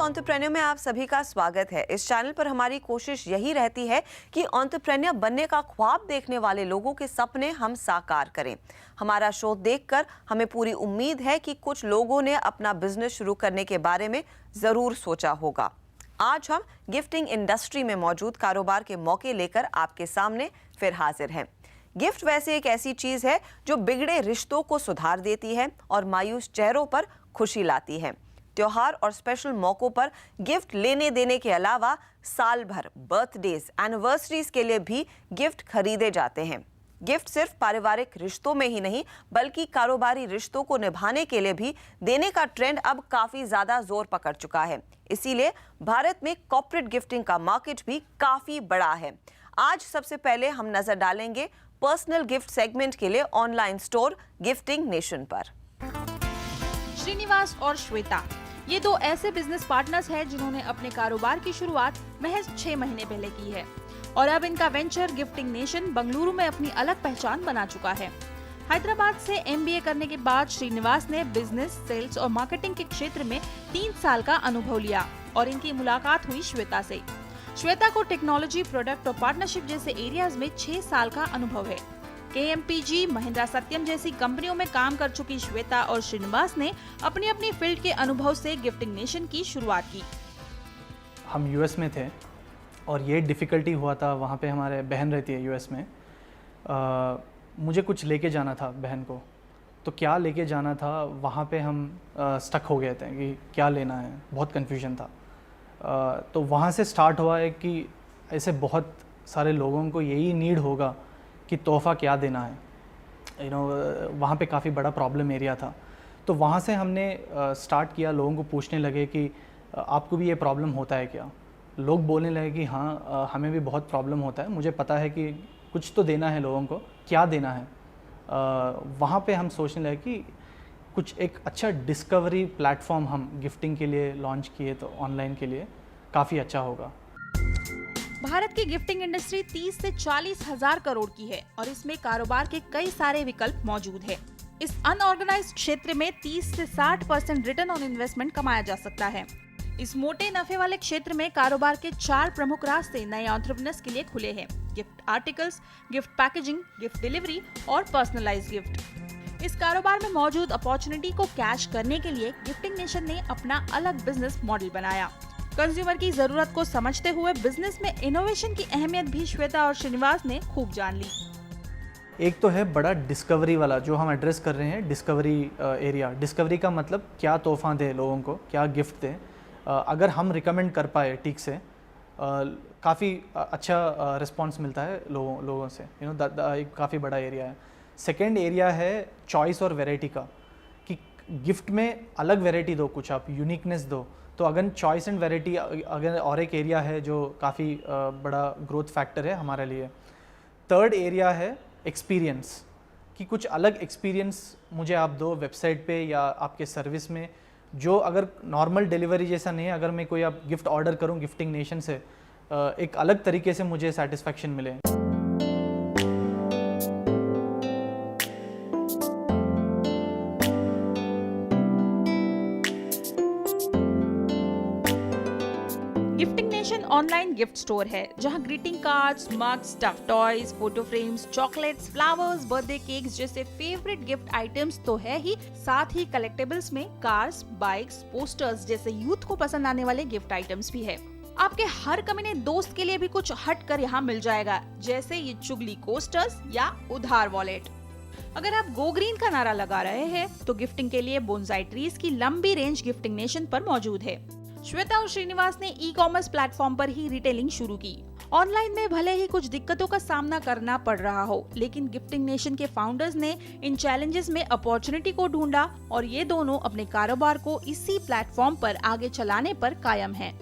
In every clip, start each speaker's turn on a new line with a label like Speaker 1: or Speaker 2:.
Speaker 1: Entrepreneur में आप सभी का स्वागत है। इस चैनल पर हमारी कोशिश यही रहती है कि एंटरप्रेन्योर बनने का ख्वाब देखने वाले लोगों के सपने हम साकार करें। हमारा शो देखकर हमें पूरी उम्मीद है कि कुछ लोगों ने अपना बिजनेस शुरू करने के बारे में जरूर सोचा होगा। आज हम गिफ्टिंग इंडस्ट्री में मौजूद कारोबार के मौके लेकर आपके सामने फिर हाजिर हैं। गिफ्ट वैसे एक ऐसी चीज है जो बिगड़े रिश्तों को सुधार देती है और मायूस चेहरों पर खुशी लाती है। त्योहार और स्पेशल मौकों पर गिफ्ट लेने देने के अलावा साल भर बर्थडेज, एनिवर्सरीज के लिए भी गिफ्ट खरीदे जाते हैं। गिफ्ट सिर्फ पारिवारिक रिश्तों में ही नहीं बल्कि कारोबारी रिश्तों को निभाने के लिए भी देने का ट्रेंड अब काफी ज्यादा जोर पकड़ चुका है। इसीलिए भारत में कॉर्पोरेट गिफ्टिंग का मार्केट भी काफी बड़ा है। आज सबसे पहले हम नजर डालेंगे पर्सनल गिफ्ट सेगमेंट के लिए ऑनलाइन स्टोर गिफ्टिंग नेशन पर।
Speaker 2: श्रीनिवास और श्वेता ये दो ऐसे बिजनेस पार्टनर्स हैं जिन्होंने अपने कारोबार की शुरुआत महज 6 महीने पहले की है और अब इनका वेंचर गिफ्टिंग नेशन बंगलुरु में अपनी अलग पहचान बना चुका है। हैदराबाद से MBA करने के बाद श्रीनिवास ने बिजनेस, सेल्स और मार्केटिंग के क्षेत्र में 3 साल का अनुभव लिया और इनकी मुलाकात हुई श्वेता से। श्वेता को टेक्नोलॉजी, प्रोडक्ट और पार्टनरशिप जैसे एरियाज में 6 साल का अनुभव है। KMPG, महिंद्रा सत्यम जैसी कंपनियों में काम कर चुकी श्वेता और श्रीनिवास ने अपनी अपनी फील्ड के अनुभव से गिफ्टिंग नेशन की शुरुआत की।
Speaker 3: हम US में थे और ये डिफ़िकल्टी हुआ था, वहाँ पे हमारे बहन रहती है US में। मुझे कुछ लेके जाना था बहन को, तो क्या लेके जाना था वहाँ पे हम स्टक हो गए थे कि क्या लेना है, बहुत कन्फ्यूजन था। तो वहाँ से स्टार्ट हुआ है कि ऐसे बहुत सारे लोगों को यही नीड होगा कि तोहफ़ा क्या देना है। वहाँ पे काफ़ी बड़ा प्रॉब्लम एरिया था। तो वहाँ से हमने स्टार्ट किया, लोगों को पूछने लगे कि आपको भी ये प्रॉब्लम होता है क्या। लोग बोलने लगे कि हाँ हमें भी बहुत प्रॉब्लम होता है, मुझे पता है कि कुछ तो देना है लोगों को, क्या देना है। वहाँ पे हम सोचने लगे कि कुछ एक अच्छा डिस्कवरी प्लेटफॉर्म हम गिफ्टिंग के लिए लॉन्च किए तो ऑनलाइन के लिए काफ़ी अच्छा होगा।
Speaker 2: भारत की गिफ्टिंग इंडस्ट्री 30 से 40 हजार करोड़ की है और इसमें कारोबार के कई सारे विकल्प मौजूद है। इस अनऑर्गेनाइज्ड क्षेत्र में 30 से 60% रिटर्न ऑन इन्वेस्टमेंट कमाया जा सकता है। इस मोटे नफे वाले क्षेत्र में कारोबार के 4 प्रमुख रास्ते नए एंटरप्रेन्योर्स के लिए खुले हैं: gift articles, gift packaging, gift delivery और पर्सनलाइज्ड गिफ्ट। इस कारोबार में मौजूद अपॉर्चुनिटी को कैश करने के लिए गिफ्टिंग नेशन ने अपना अलग बिजनेस मॉडल बनाया। कंज्यूमर की जरूरत को समझते हुए बिजनेस में इनोवेशन की अहमियत भी श्वेता और श्रीनिवास ने खूब जान ली।
Speaker 3: एक तो है बड़ा डिस्कवरी वाला जो हम एड्रेस कर रहे हैं, डिस्कवरी एरिया। डिस्कवरी का मतलब क्या तोहफा दें लोगों को, क्या गिफ्ट दें। अगर हम रिकमेंड कर पाए ठीक से, काफ़ी अच्छा रिस्पांस मिलता है लोगों से। एक काफ़ी बड़ा एरिया है। सेकेंड एरिया है चॉइस और वेराइटी का, कि गिफ्ट में अलग वेराइटी दो, कुछ आप यूनिकनेस दो। तो अगर चॉइस एंड वैरायटी अगर और एक एरिया है जो काफ़ी बड़ा ग्रोथ फैक्टर है हमारे लिए। थर्ड एरिया है एक्सपीरियंस, कि कुछ अलग एक्सपीरियंस मुझे आप दो वेबसाइट पे या आपके सर्विस में, जो अगर नॉर्मल डिलीवरी जैसा नहीं है। अगर मैं कोई आप गिफ्ट ऑर्डर करूं गिफ्टिंग नेशन से, एक अलग तरीके से मुझे सेटिस्फैक्शन मिले।
Speaker 2: Gifting nation online gift store है जहां greeting cards, mugs, stuff toys, photo frames, chocolates, flowers, birthday cakes जैसे फेवरेट गिफ्ट आइटम्स तो है ही, साथ ही कलेक्टेबल्स में कार्स, बाइक्स, पोस्टर्स जैसे यूथ को पसंद आने वाले गिफ्ट आइटम्स भी है। आपके हर कमीने दोस्त के लिए भी कुछ हट कर यहाँ मिल जाएगा, जैसे ये चुगली कोस्टर्स या उधार वॉलेट। अगर आप गो ग्रीन का नारा लगा रहे हैं तो गिफ्टिंग के लिए बोनसाई ट्रीज की लंबी रेंज गिफ्टिंग नेशन पर मौजूद है। श्वेता और श्रीनिवास ने ई-कॉमर्स प्लेटफॉर्म पर ही रिटेलिंग शुरू की। ऑनलाइन में भले ही कुछ दिक्कतों का सामना करना पड़ रहा हो, लेकिन गिफ्टिंग नेशन के फाउंडर्स ने इन चैलेंजेस में अपॉर्चुनिटी को ढूंढा और ये दोनों अपने कारोबार को इसी प्लेटफॉर्म पर आगे चलाने पर कायम हैं।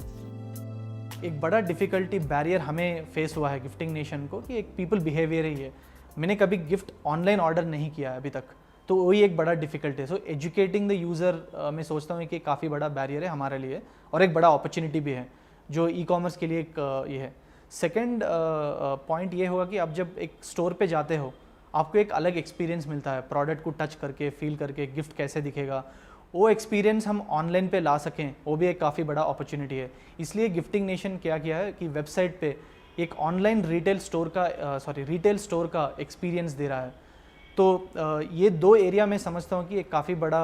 Speaker 3: एक बड़ा डिफ़िकल्टी बैरियर हमें फेस हुआ है गिफ्टिंग नेशन को, कि एक पीपल बिहेवियर ही है। मैंने कभी गिफ्ट ऑनलाइन ऑर्डर नहीं किया है अभी तक, तो वही एक बड़ा डिफ़िकल्टी है। सो एजुकेटिंग द यूज़र मैं सोचता हूँ कि काफ़ी बड़ा बैरियर है हमारे लिए और एक बड़ा अपॉर्चुनिटी भी है जो ई-कॉमर्स के लिए एक ये है। सेकेंड पॉइंट ये होगा कि आप जब एक स्टोर पे जाते हो आपको एक अलग एक्सपीरियंस मिलता है, प्रोडक्ट को टच करके, फील करके, गिफ्ट कैसे दिखेगा, वो एक्सपीरियंस हम ऑनलाइन पे ला सकें, वो भी एक काफ़ी बड़ा अपॉर्चुनिटी है। इसलिए गिफ्टिंग नेशन क्या किया है कि वेबसाइट पे एक ऑनलाइन रिटेल स्टोर का एक्सपीरियंस दे रहा है। तो ये 2 एरिया में समझता हूँ कि एक काफ़ी बड़ा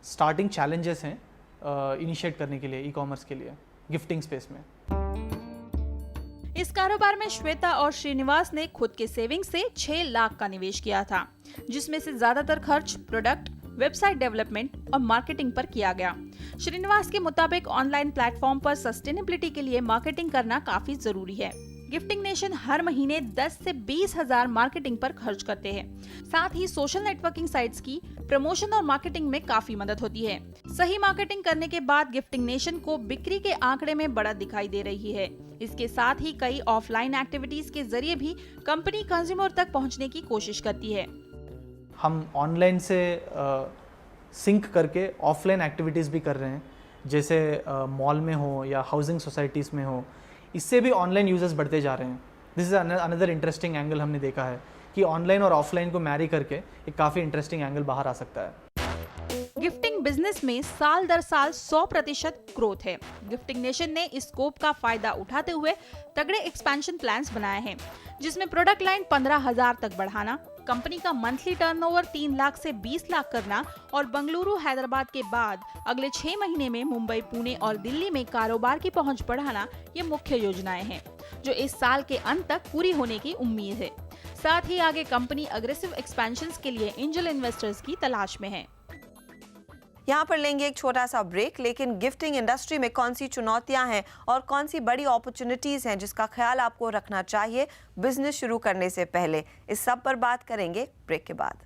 Speaker 3: स्टार्टिंग चैलेंजेस हैं इनिशिएट करने के लिए ई कॉमर्स के लिए गिफ्टिंग स्पेस में।
Speaker 2: इस कारोबार में श्वेता और श्रीनिवास ने खुद के सेविंग से 6 लाख का निवेश किया था, जिसमें से ज्यादातर खर्च प्रोडक्ट, वेबसाइट डेवलपमेंट और मार्केटिंग पर किया गया। श्रीनिवास के मुताबिक ऑनलाइन प्लेटफॉर्म पर सस्टेनेबिलिटी के लिए मार्केटिंग करना काफी जरूरी है। गिफ्टिंग नेशन हर महीने 10 से 20 हजार मार्केटिंग पर खर्च करते हैं। साथ ही सोशल नेटवर्किंग साइट्स की प्रमोशन और मार्केटिंग में काफी मदद होती है। सही मार्केटिंग करने के बाद गिफ्टिंग नेशन को बिक्री के आंकड़े में बढ़त दिखाई दे रही है। इसके साथ ही कई ऑफलाइन एक्टिविटीज के जरिए भी कंपनी कंज्यूमर तक पहुंचने की कोशिश करती है।
Speaker 3: हम ऑनलाइन से सिंक करके ऑफलाइन एक्टिविटीज़ भी कर रहे हैं, जैसे मॉल में हो या हाउसिंग सोसाइटीज़ में हो। इससे भी ऑनलाइन यूजर्स बढ़ते जा रहे हैं। This is another interesting angle हमने देखा है कि ऑनलाइन और ऑफलाइन को मैरी करके एक काफ़ी इंटरेस्टिंग एंगल बाहर आ सकता है।
Speaker 2: गिफ्टिंग बिजनेस में साल दर साल 100% ग्रोथ है। गिफ्टिंग नेशन ने इस स्कोप का फायदा उठाते हुए तगड़े एक्सपेंशन प्लान्स बनाए हैं, जिसमें प्रोडक्ट लाइन 15,000 तक बढ़ाना, कंपनी का मंथली टर्नओवर 3 लाख से 20 लाख करना और बंगलुरु, हैदराबाद के बाद अगले 6 महीने में मुंबई, पुणे और दिल्ली में कारोबार की पहुंच बढ़ाना ये मुख्य योजनाएं हैं, जो इस साल के अंत तक पूरी होने की उम्मीद है। साथ ही आगे कंपनी अग्रेसिव एक्सपेंशन के लिए एंजल इन्वेस्टर्स की तलाश में है।
Speaker 1: यहाँ पर लेंगे एक छोटा सा ब्रेक, लेकिन गिफ्टिंग इंडस्ट्री में कौन सी चुनौतियां हैं और कौन सी बड़ी अपॉर्चुनिटीज हैं जिसका ख्याल आपको रखना चाहिए बिजनेस शुरू करने से पहले, इस सब पर बात करेंगे ब्रेक के बाद।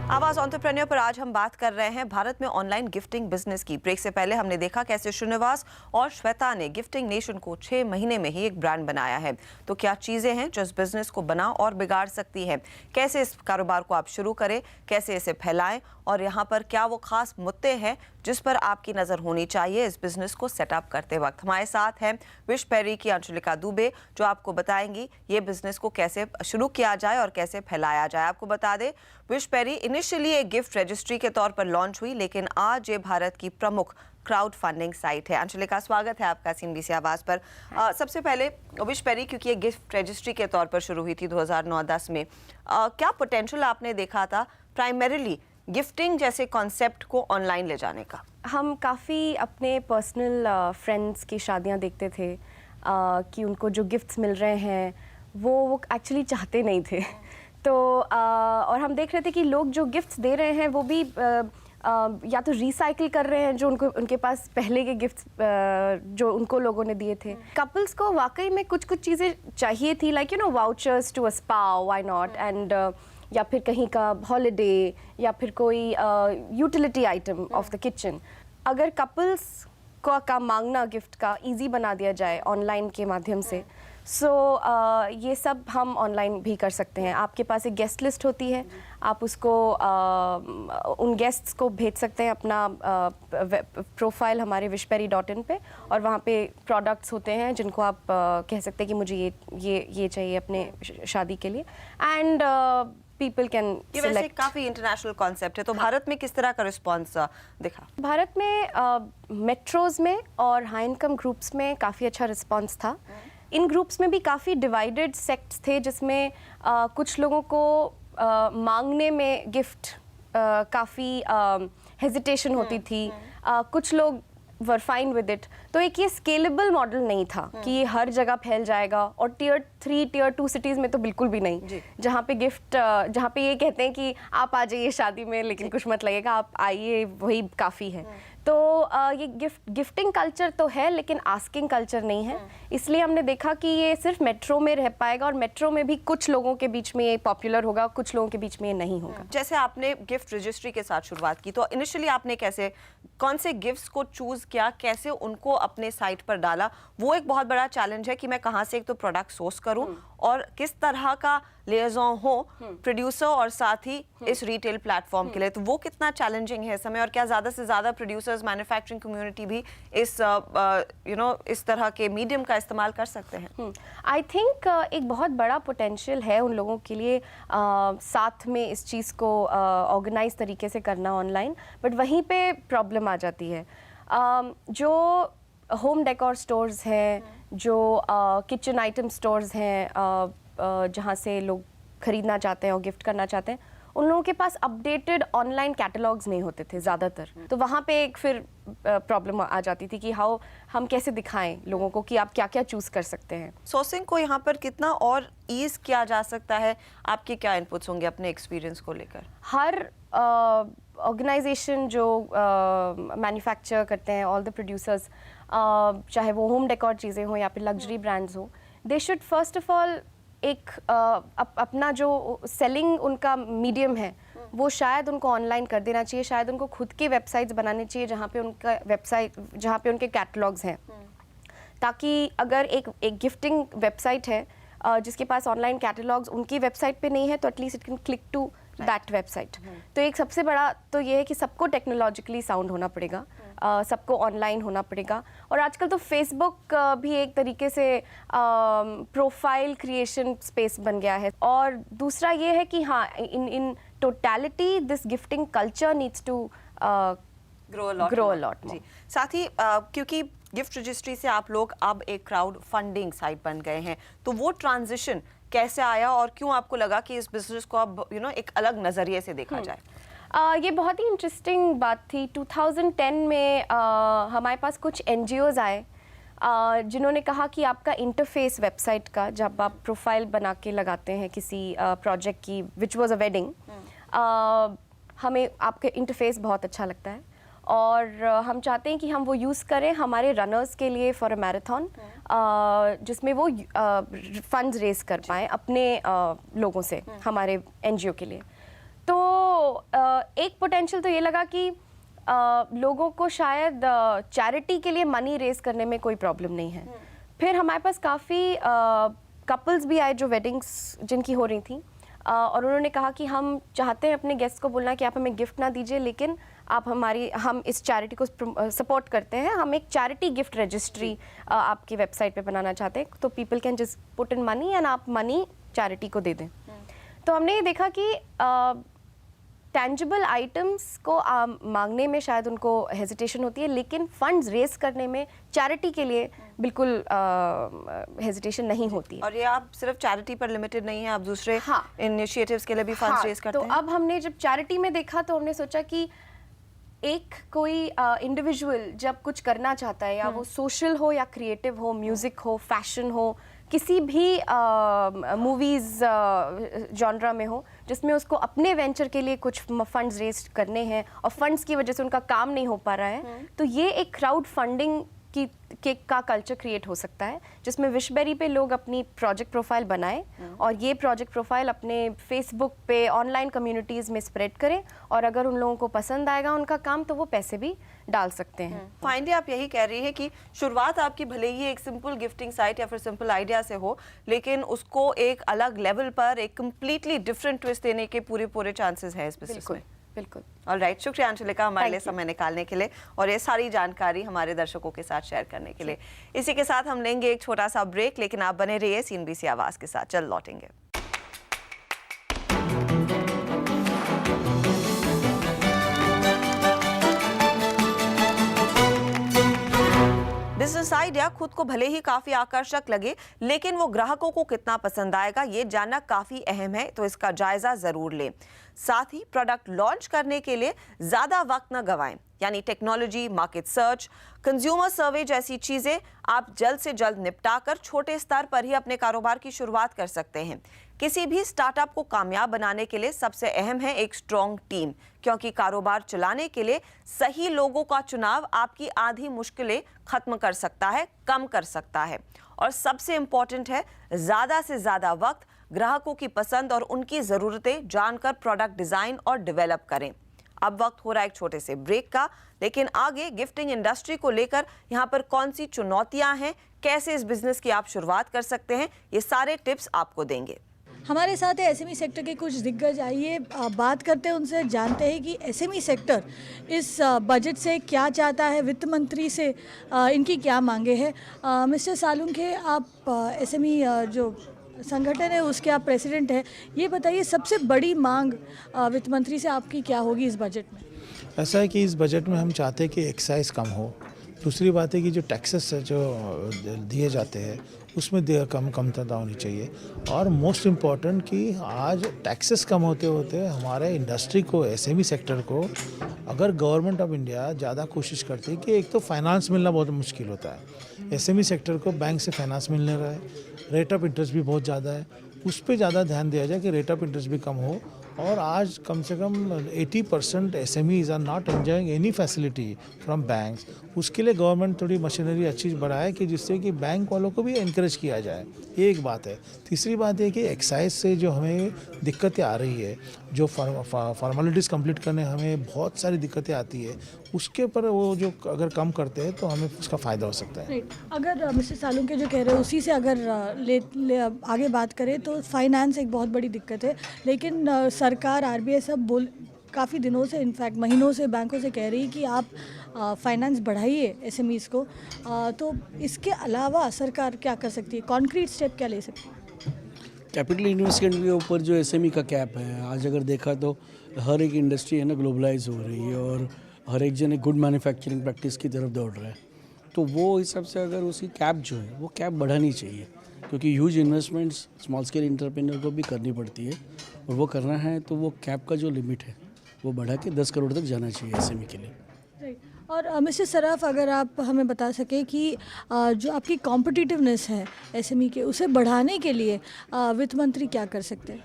Speaker 1: आवाज एंटरप्रेन्योर पर आज हम बात कर रहे हैं भारत में ऑनलाइन गिफ्टिंग बिजनेस की। ब्रेक से पहले हमने देखा कैसे श्रीनिवास और श्वेता ने गिफ्टिंग नेशन को 6 महीने में ही एक ब्रांड बनाया है। तो क्या चीजें हैं जो इस बिजनेस को बना और बिगाड़ सकती है, कैसे इस कारोबार को आप शुरू करें, कैसे इसे फैलाएं और यहाँ पर क्या वो खास मुद्दे हैं जिस पर आपकी नजर होनी चाहिए इस बिजनेस को सेटअप करते वक्त। हमारे साथ हैं विश पेरी की अंशुलिका दुबे, जो आपको बताएंगी ये बिजनेस को कैसे शुरू किया जाए और कैसे फैलाया जाए। आपको बता दें, विश पेरी इनिशियली एक गिफ्ट रजिस्ट्री के तौर पर लॉन्च हुई, लेकिन आज ये भारत की प्रमुख क्राउड फंडिंग साइट है। अंशुलिका, स्वागत है आपका CNBC आवाज पर। सबसे पहले विश पेरी, क्योंकि ये गिफ्ट रजिस्ट्री के तौर पर शुरू हुई थी 2009-10 में, क्या पोटेंशियल आपने देखा था प्राइमरीली गिफ्टिंग जैसे कॉन्सेप्ट को ऑनलाइन ले जाने का?
Speaker 4: हम काफ़ी अपने पर्सनल फ्रेंड्स की शादियां देखते थे कि उनको जो गिफ्ट्स मिल रहे हैं वो एक्चुअली चाहते नहीं थे। तो और हम देख रहे थे कि लोग जो गिफ्ट्स दे रहे हैं वो भी या तो रिसाइकिल कर रहे हैं जो उनके पास पहले के गिफ्ट्स जो उनको लोगों ने दिए थे। कपल्स को वाकई में कुछ चीज़ें चाहिए थी, like vouchers to a spa, why not, and या फिर कहीं का हॉलिडे या फिर कोई utility item of the kitchen. अगर कपल्स का मांगना गिफ्ट का इजी बना दिया जाए ऑनलाइन के माध्यम से, सो ये सब हम ऑनलाइन भी कर सकते हैं। आपके पास एक गेस्ट लिस्ट होती है, आप उसको उन गेस्ट्स को भेज सकते हैं अपना प्रोफाइल हमारे wishperry.in पे, और वहाँ पे प्रोडक्ट्स होते हैं जिनको आप कह सकते हैं कि मुझे ये चाहिए अपने शादी के लिए, एंड पीपल कैन
Speaker 1: ये वैसे काफी इंटरनेशनल कॉन्सेप्ट है। तो भारत में किस तरह का रिस्पांस दिखा?
Speaker 4: भारत में मेट्रोज में और हाई इनकम ग्रुप्स में काफ़ी अच्छा रिस्पांस था। इन ग्रुप्स में भी काफ़ी डिवाइडेड सेक्ट्स थे, जिसमें कुछ लोगों को मांगने में गिफ्ट काफ़ी हेजिटेशन होती थी, कुछ लोग वर फाइन विद इट। तो एक ये स्केलेबल मॉडल नहीं था कि ये हर जगह फैल जाएगा, और Tier 3, Tier 2 सिटीज़ में तो बिल्कुल भी नहीं, जहाँ पे गिफ्ट जहाँ पे ये कहते हैं कि आप आ जाइए शादी में लेकिन कुछ मत लगेगा, आप आइए वही काफ़ी है। तो ये गिफ्टिंग कल्चर तो है लेकिन आस्किंग कल्चर नहीं है। इसलिए हमने देखा कि ये सिर्फ मेट्रो में रह पाएगा, और मेट्रो में भी कुछ लोगों के बीच में ये पॉपुलर होगा, कुछ लोगों के बीच में ये नहीं होगा।
Speaker 1: जैसे आपने गिफ्ट रजिस्ट्री के साथ शुरुआत की, तो इनिशियली आपने कौन से गिफ्ट्स को चूज किया, कैसे उनको अपने साइट पर डाला? वो एक बहुत बड़ा चैलेंज है कि मैं कहाँ से एक तो प्रोडक्ट सोर्स करूँ करूं और किस तरह का लिएज़ोन हो प्रोड्यूसर और साथ ही इस रिटेल प्लेटफॉर्म के लिए, तो वो कितना चैलेंजिंग है इस समय, और क्या ज़्यादा से ज़्यादा प्रोड्यूसर्स, मैन्युफैक्चरिंग कम्युनिटी भी इस इस तरह के मीडियम का इस्तेमाल कर सकते हैं?
Speaker 4: आई थिंक एक बहुत बड़ा पोटेंशियल है उन लोगों के लिए साथ में इस चीज़ को ऑर्गेनाइज तरीके से करना ऑनलाइन, बट वहीं पे प्रॉब्लम आ जाती है। जो होम डेकोर स्टोर्स हैं, जो किचन आइटम स्टोर्स हैं, जहाँ से लोग खरीदना चाहते हैं और गिफ्ट करना चाहते हैं, उन लोगों के पास अपडेटेड ऑनलाइन कैटलॉग्स नहीं होते थे ज़्यादातर। तो वहाँ पे एक फिर प्रॉब्लम आ जाती थी कि हम कैसे दिखाएं लोगों को कि आप क्या क्या चूज़ कर सकते हैं।
Speaker 1: सोर्सिंग को यहाँ पर कितना और ईज किया जा सकता है? आपके क्या इनपुट्स होंगे अपने एक्सपीरियंस को लेकर?
Speaker 4: हर ऑर्गेनाइजेशन जो मैन्युफैक्चर करते हैं, ऑल द प्रोड्यूसर्स, चाहे वो होम डेकोर चीज़ें हो या फिर लग्जरी ब्रांड्स हो, they should first of all एक अपना जो सेलिंग उनका मीडियम है वो शायद उनको ऑनलाइन कर देना चाहिए। शायद उनको खुद के वेबसाइट्स बनाने चाहिए जहाँ पे उनके कैटलॉग्स हैं, ताकि अगर एक गिफ्टिंग वेबसाइट है जिसके पास ऑनलाइन कैटलॉग्स उनकी वेबसाइट पे नहीं है, तो at least it can click to that website. तो एक सबसे बड़ा तो ये है कि सबको टेक्नोलॉजिकली साउंड होना पड़ेगा, सबको ऑनलाइन होना पड़ेगा। और आजकल तो फेसबुक भी एक तरीके से प्रोफाइल क्रिएशन स्पेस बन गया है। और दूसरा ये है कि हाँ, in totality this gifting culture needs to grow a lot.
Speaker 1: जी, साथ ही क्योंकि गिफ्ट रजिस्ट्री से आप लोग अब एक क्राउड फंडिंग साइट बन गए हैं, तो वो ट्रांजिशन कैसे आया और क्यों आपको लगा कि इस बिजनेस को अब एक अलग नज़रिए से देखा जाए?
Speaker 4: ये बहुत ही इंटरेस्टिंग बात थी। 2010 में हमारे पास कुछ NGOs आए जिन्होंने कहा कि आपका इंटरफेस वेबसाइट का, जब आप प्रोफाइल बना के लगाते हैं किसी प्रोजेक्ट की विच वाज अ वेडिंग, हमें आपके इंटरफेस बहुत अच्छा लगता है और हम चाहते हैं कि हम वो यूज़ करें हमारे रनर्स के लिए फॉर अ मैराथन, जिसमें वो फंड्स रेज कर पाएँ अपने लोगों से, हमारे NGO के लिए। तो एक पोटेंशियल तो ये लगा कि लोगों को शायद चैरिटी के लिए मनी रेज करने में कोई प्रॉब्लम नहीं है। फिर हमारे पास काफ़ी कपल्स भी आए जो वेडिंग्स जिनकी हो रही थी, और उन्होंने कहा कि हम चाहते हैं अपने गेस्ट को बोलना कि आप हमें गिफ्ट ना दीजिए, लेकिन आप हम इस चैरिटी को सपोर्ट करते हैं, हम एक चैरिटी गिफ्ट रजिस्ट्री आपकी वेबसाइट पे बनाना चाहते हैं, तो people can just put in money and आप मनी चैरिटी को दे दें। तो हमने ये देखा कि टेंजिबल आइटम्स को मांगने में शायद उनको हेजिटेशन होती है, लेकिन फंड्स रेज करने में चैरिटी के लिए बिल्कुल हेजिटेशन नहीं होती है।
Speaker 1: और ये आप सिर्फ चैरिटी पर लिमिटेड नहीं है, आप दूसरे इनिशिएटिव्स के लिए भी फंड्स रेज करते हैं।
Speaker 4: तो अब हमने जब चैरिटी में देखा तो हमने सोचा कि एक कोई इंडिविजुअल जब कुछ करना चाहता है, या वो सोशल हो या क्रिएटिव हो, म्यूजिक हो, फैशन हो, किसी भी मूवीज़ जॉनरा में हो, जिसमें उसको अपने वेंचर के लिए कुछ फंड्स रेज करने हैं और फंड्स की वजह से उनका काम नहीं हो पा रहा है, तो ये एक क्राउड फंडिंग का कल्चर क्रिएट हो सकता है, जिसमें विशबेरी पे लोग अपनी प्रोजेक्ट प्रोफाइल बनाएं और ये प्रोजेक्ट प्रोफाइल अपने फेसबुक पे ऑनलाइन कम्युनिटीज़ में स्प्रेड करें, और अगर उन लोगों को पसंद आएगा उनका काम, तो वो पैसे भी डाल सकते हैं।
Speaker 1: फाइनली आप यही कह रही है कि शुरुआत आपकी भले ही एक सिंपल गिफ्टिंग साइट या फिर सिंपल आइडिया से हो, लेकिन उसको एक अलग लेवल पर एक कम्प्लीटली डिफरेंट ट्विस्ट देने के पूरे चांसेस हैं इस बिजनेस में।
Speaker 4: बिल्कुल।
Speaker 1: ऑलराइट, शुक्रिया अंशुलिका हमारे लिए समय निकालने के लिए और ये सारी जानकारी हमारे दर्शकों के साथ शेयर करने के लिए। इसी के साथ हम लेंगे एक छोटा सा ब्रेक, लेकिन आप बने रहिए CNBC आवाज के साथ, जल्द लौटेंगे। बिजनेस आइडिया खुद को भले ही काफी आकर्षक लगे, लेकिन वो ग्राहकों को कितना पसंद आएगा ये जानना काफी अहम है, तो इसका जायजा जरूर लें। साथ ही प्रोडक्ट लॉन्च करने के लिए ज्यादा वक्त न गवाएं, यानी टेक्नोलॉजी, मार्केट सर्च, कंज्यूमर सर्वे जैसी चीजें आप जल्द से जल्द निपटाकर छोटे स्तर पर ही अपने कारोबार की शुरुआत कर सकते हैं। किसी भी स्टार्टअप को कामयाब बनाने के लिए सबसे अहम है एक स्ट्रॉन्ग टीम, क्योंकि कारोबार चलाने के लिए सही लोगों का चुनाव आपकी आधी मुश्किलें खत्म कर सकता है, कम कर सकता है। और सबसे इंपॉर्टेंट है ज्यादा से ज्यादा वक्त ग्राहकों की पसंद और उनकी जरूरतें जानकर प्रोडक्ट डिजाइन और डेवलप करें। अब वक्त हो रहा है एक छोटे से ब्रेक का, लेकिन आगे गिफ्टिंग इंडस्ट्री को लेकर यहाँ पर कौन सी चुनौतियाँ हैं, कैसे इस बिजनेस की आप शुरुआत कर सकते हैं, ये सारे टिप्स आपको देंगे।
Speaker 5: हमारे साथ है एसएमई सेक्टर के कुछ दिग्गज। आइए बात करते हैं उनसे, जानते हैं कि एसएमई सेक्टर इस बजट से क्या चाहता है, वित्त मंत्री से इनकी क्या मांगे हैं। मिस्टर सालुंखे, आप एसएमई जो संगठन है उसके आप प्रेसिडेंट हैं, ये बताइए सबसे बड़ी मांग वित्त मंत्री से आपकी क्या होगी इस बजट में?
Speaker 6: ऐसा है कि इस बजट में हम चाहते हैं कि एक्साइज कम हो। दूसरी बात है कि जो टैक्सेस जो दिए जाते हैं उसमें कमतरता होनी चाहिए। और मोस्ट इम्पॉर्टेंट कि आज टैक्सेस कम होते होते हमारे इंडस्ट्री को, एसएमई सेक्टर को, अगर गवर्नमेंट ऑफ इंडिया ज़्यादा कोशिश करती है कि एक तो फाइनेंस मिलना बहुत मुश्किल होता है, एसएमई सेक्टर को बैंक से फाइनेंस मिल नहीं रहा है, रेट ऑफ इंटरेस्ट भी बहुत ज़्यादा है, उस पर ज़्यादा ध्यान दिया जाए कि रेट ऑफ इंटरेस्ट भी कम हो। और आज कम से कम 80% SMEs are not enjoying any facility from banks. उसके लिए गवर्नमेंट थोड़ी मशीनरी अच्छी बढ़ाए कि जिससे कि बैंक वालों को भी एनकरेज किया जाए, ये एक बात है। तीसरी बात है कि एक्साइज से जो हमें दिक्कतें आ रही है, जो फॉर्मेलिटीज़ कंप्लीट करने हमें बहुत सारी दिक्कतें आती है, उसके ऊपर वो जो अगर कम करते हैं तो हमें उसका फ़ायदा हो सकता है।
Speaker 5: अगर मिस्टर सालुंखे जो कह रहे हैं उसी से अगर आगे बात करें तो फाइनेंस एक बहुत बड़ी दिक्कत है, लेकिन सरकार, आरबीआई सब काफ़ी दिनों से, इनफैक्ट महीनों से बैंकों से कह रही है कि आप फाइनेंस बढ़ाइए एसएमईज़ को। तो इसके अलावा सरकार क्या कर सकती है, कॉन्क्रीट स्टेप क्या ले सकती है?
Speaker 7: कैपिटल इन्वेस्टमेंट के ऊपर जो एसएमई का कैप है, आज अगर देखा तो हर एक इंडस्ट्री है ना ग्लोबलाइज हो रही है और हर एक जन एक गुड मैन्युफैक्चरिंग प्रैक्टिस की तरफ दौड़ रहा है। तो वो हिसाब से अगर उसकी कैप जो है वो कैप बढ़ानी चाहिए, क्योंकि huge investments small scale entrepreneur को भी करनी पड़ती है और वो करना है तो वो कैप का जो लिमिट है वो बढ़ा के 10 करोड़ तक जाना चाहिए एसएमई के लिए।
Speaker 5: और मिस्टर सराफ, अगर आप हमें बता सकें कि जो आपकी कॉम्पिटिटिवनेस है एसएमई के, उसे बढ़ाने के लिए वित्त मंत्री क्या कर सकते हैं?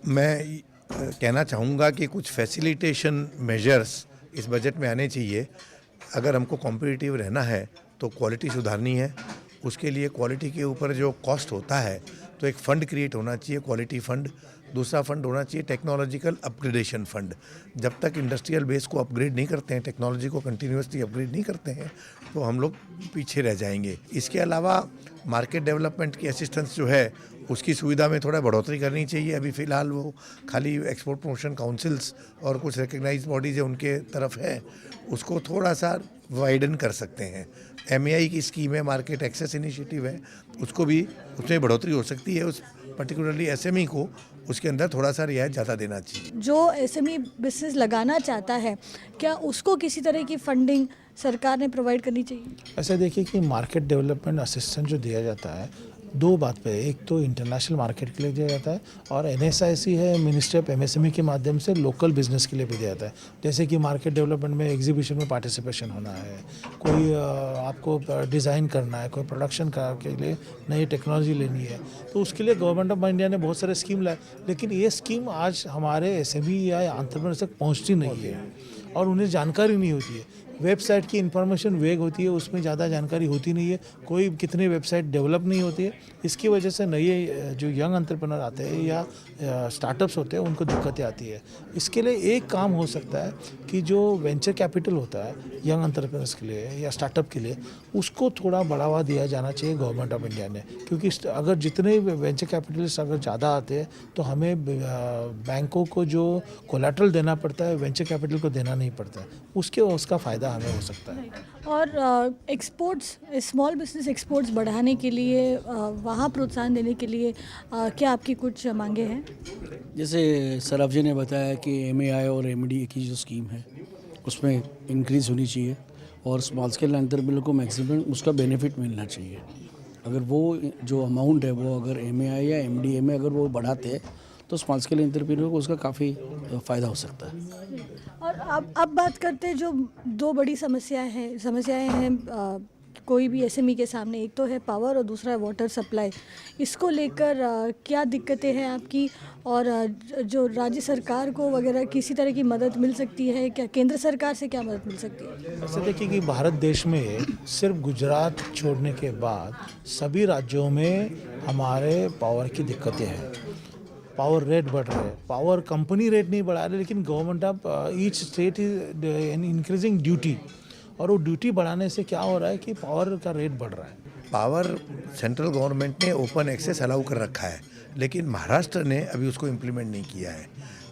Speaker 8: मैं कहना चाहूँगा कि कुछ फैसिलिटेशन मेजर्स इस बजट में आने चाहिए। अगर हमको कॉम्पिटिटिव रहना है तो क्वालिटी सुधारनी है, उसके लिए क्वालिटी के ऊपर जो कॉस्ट होता है तो एक फ़ंड क्रिएट होना चाहिए, क्वालिटी फ़ंड। दूसरा फंड होना चाहिए टेक्नोलॉजिकल अपग्रेडेशन फंड। जब तक इंडस्ट्रियल बेस को अपग्रेड नहीं करते हैं, टेक्नोलॉजी को कंटिन्यूसली अपग्रेड नहीं करते हैं, तो हम लोग पीछे रह जाएंगे। इसके अलावा मार्केट डेवलपमेंट की असिस्टेंस जो है उसकी सुविधा में थोड़ा बढ़ोतरी करनी चाहिए। अभी फ़िलहाल वो खाली एक्सपोर्ट प्रमोशन काउंसिल्स और कुछ रिकग्नाइज बॉडीज़ है उनके तरफ है, उसको थोड़ा सा वाइडन कर सकते हैं। MAI की स्कीम है, मार्केट एक्सेस इनिशिएटिव है, उसको भी, उसमें बढ़ोतरी हो सकती है। उस पर्टिकुलरली SME को उसके अंदर थोड़ा सा रियायत ज़्यादा देना चाहिए।
Speaker 5: जो SME बिजनेस लगाना चाहता है, क्या उसको किसी तरह की फंडिंग सरकार ने प्रोवाइड करनी चाहिए?
Speaker 6: ऐसा देखिए कि मार्केट डेवलपमेंट असिस्टेंट जो दिया जाता है, दो बात पे, एक तो इंटरनेशनल मार्केट के लिए दिया जाता है और NSIC है, मिनिस्ट्री ऑफ MSME के माध्यम से लोकल बिजनेस के लिए भी दिया जाता है। जैसे कि मार्केट डेवलपमेंट में एग्जीबिशन में पार्टिसिपेशन होना है, कोई आपको डिज़ाइन करना है, कोई प्रोडक्शन के लिए नई टेक्नोलॉजी लेनी है, तो उसके लिए गवर्नमेंट ऑफ इंडिया ने बहुत सारे स्कीम लाए, लेकिन ये स्कीम आज हमारे SME या एंटरप्रेन्योर्स तक पहुँचती नहीं है और उन्हें जानकारी नहीं होती है। वेबसाइट की इन्फॉर्मेशन वेग होती है, उसमें ज़्यादा जानकारी होती नहीं है, कोई कितनी वेबसाइट डेवलप नहीं होती है। इसकी वजह से नए जो यंग एंटरप्रेन्योर आते हैं या स्टार्टअप्स होते हैं उनको दिक्कतें आती है। इसके लिए एक काम हो सकता है कि जो वेंचर कैपिटल होता है यंग एंटरप्रेन्योर्स के लिए या स्टार्टअप के लिए, उसको थोड़ा बढ़ावा दिया जाना चाहिए गवर्नमेंट ऑफ इंडिया ने, क्योंकि अगर जितने वेंचर कैपिटलिस्ट अगर ज़्यादा आते हैं तो हमें बैंकों को जो कोलैटरल देना पड़ता है वेंचर कैपिटल को देना नहीं पड़ता है, उसका फ़ायदा हमें हो सकता है।
Speaker 5: और एक्सपोर्ट्स, स्मॉल बिजनेस एक्सपोर्ट्स बढ़ाने के लिए, वहाँ प्रोत्साहन देने के लिए क्या आपकी कुछ मांगे हैं?
Speaker 7: जैसे सराफ जी ने बताया कि MAI और MDA की जो स्कीम है उसमें इंक्रीज़ होनी चाहिए और स्मॉल स्केल एंटरप्रेन्योर को मैक्सिमम उसका बेनिफिट मिलना चाहिए। अगर वो जो अमाउंट है वो अगर MAI या MDA में अगर वो बढ़ाते हैं तो स्मॉल स्केल एंटरप्रेन्योर को उसका काफ़ी फ़ायदा हो सकता है।
Speaker 5: और अब बात करते हैं जो दो बड़ी समस्याएं हैं कोई भी SME के सामने, एक तो है पावर और दूसरा है वाटर सप्लाई। इसको लेकर क्या दिक्कतें हैं आपकी, और जो राज्य सरकार को वगैरह किसी तरह की मदद मिल सकती है क्या? केंद्र सरकार से क्या मदद मिल सकती है?
Speaker 6: ऐसा देखिए कि भारत देश में सिर्फ गुजरात छोड़ने के बाद सभी राज्यों में हमारे पावर की दिक्कतें हैं। पावर रेट बढ़ रहे हैं, पावर कंपनी रेट नहीं बढ़ा रहे, लेकिन government of each state is increasing duty, और वो ड्यूटी बढ़ाने से क्या हो रहा है कि पावर का रेट बढ़ रहा है।
Speaker 8: पावर सेंट्रल गवर्नमेंट ने ओपन एक्सेस अलाउ कर रखा है, लेकिन महाराष्ट्र ने अभी उसको इम्प्लीमेंट नहीं किया है,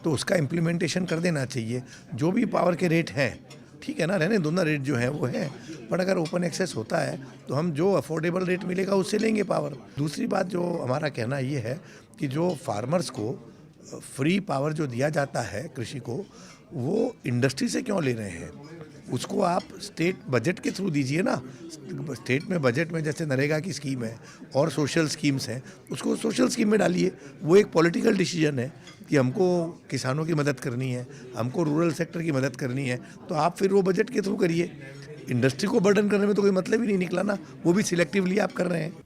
Speaker 8: तो उसका इम्प्लीमेंटेशन कर देना चाहिए। जो भी पावर के रेट हैं, ठीक है ना, रहने दो ना, रेट जो है वो है, पर अगर ओपन एक्सेस होता है तो हम जो अफोर्डेबल रेट मिलेगा उससे लेंगे पावर। दूसरी बात जो हमारा कहना ये है कि जो फार्मर्स को फ्री पावर जो दिया जाता है कृषि को, वो इंडस्ट्री से क्यों ले रहे हैं? उसको आप स्टेट बजट के थ्रू दीजिए ना। स्टेट में बजट में जैसे नरेगा की स्कीम है और सोशल स्कीम्स हैं, उसको सोशल स्कीम में डालिए। वो एक पॉलिटिकल डिसीजन है कि हमको किसानों की मदद करनी है, हमको रूरल सेक्टर की मदद करनी है, तो आप फिर वो बजट के थ्रू करिए। इंडस्ट्री को बर्डन करने में तो कोई मतलब ही नहीं निकला ना, वो भी सिलेक्टिवली आप कर रहे हैं।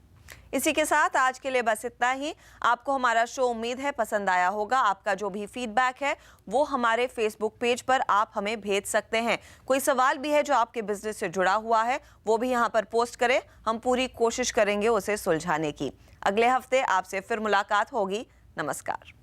Speaker 1: इसी के साथ आज के लिए बस इतना ही। आपको हमारा शो उम्मीद है पसंद आया होगा। आपका जो भी फीडबैक है वो हमारे फेसबुक पेज पर आप हमें भेज सकते हैं। कोई सवाल भी है जो आपके बिजनेस से जुड़ा हुआ है, वो भी यहाँ पर पोस्ट करें, हम पूरी कोशिश करेंगे उसे सुलझाने की। अगले हफ्ते आपसे फिर मुलाकात होगी। नमस्कार।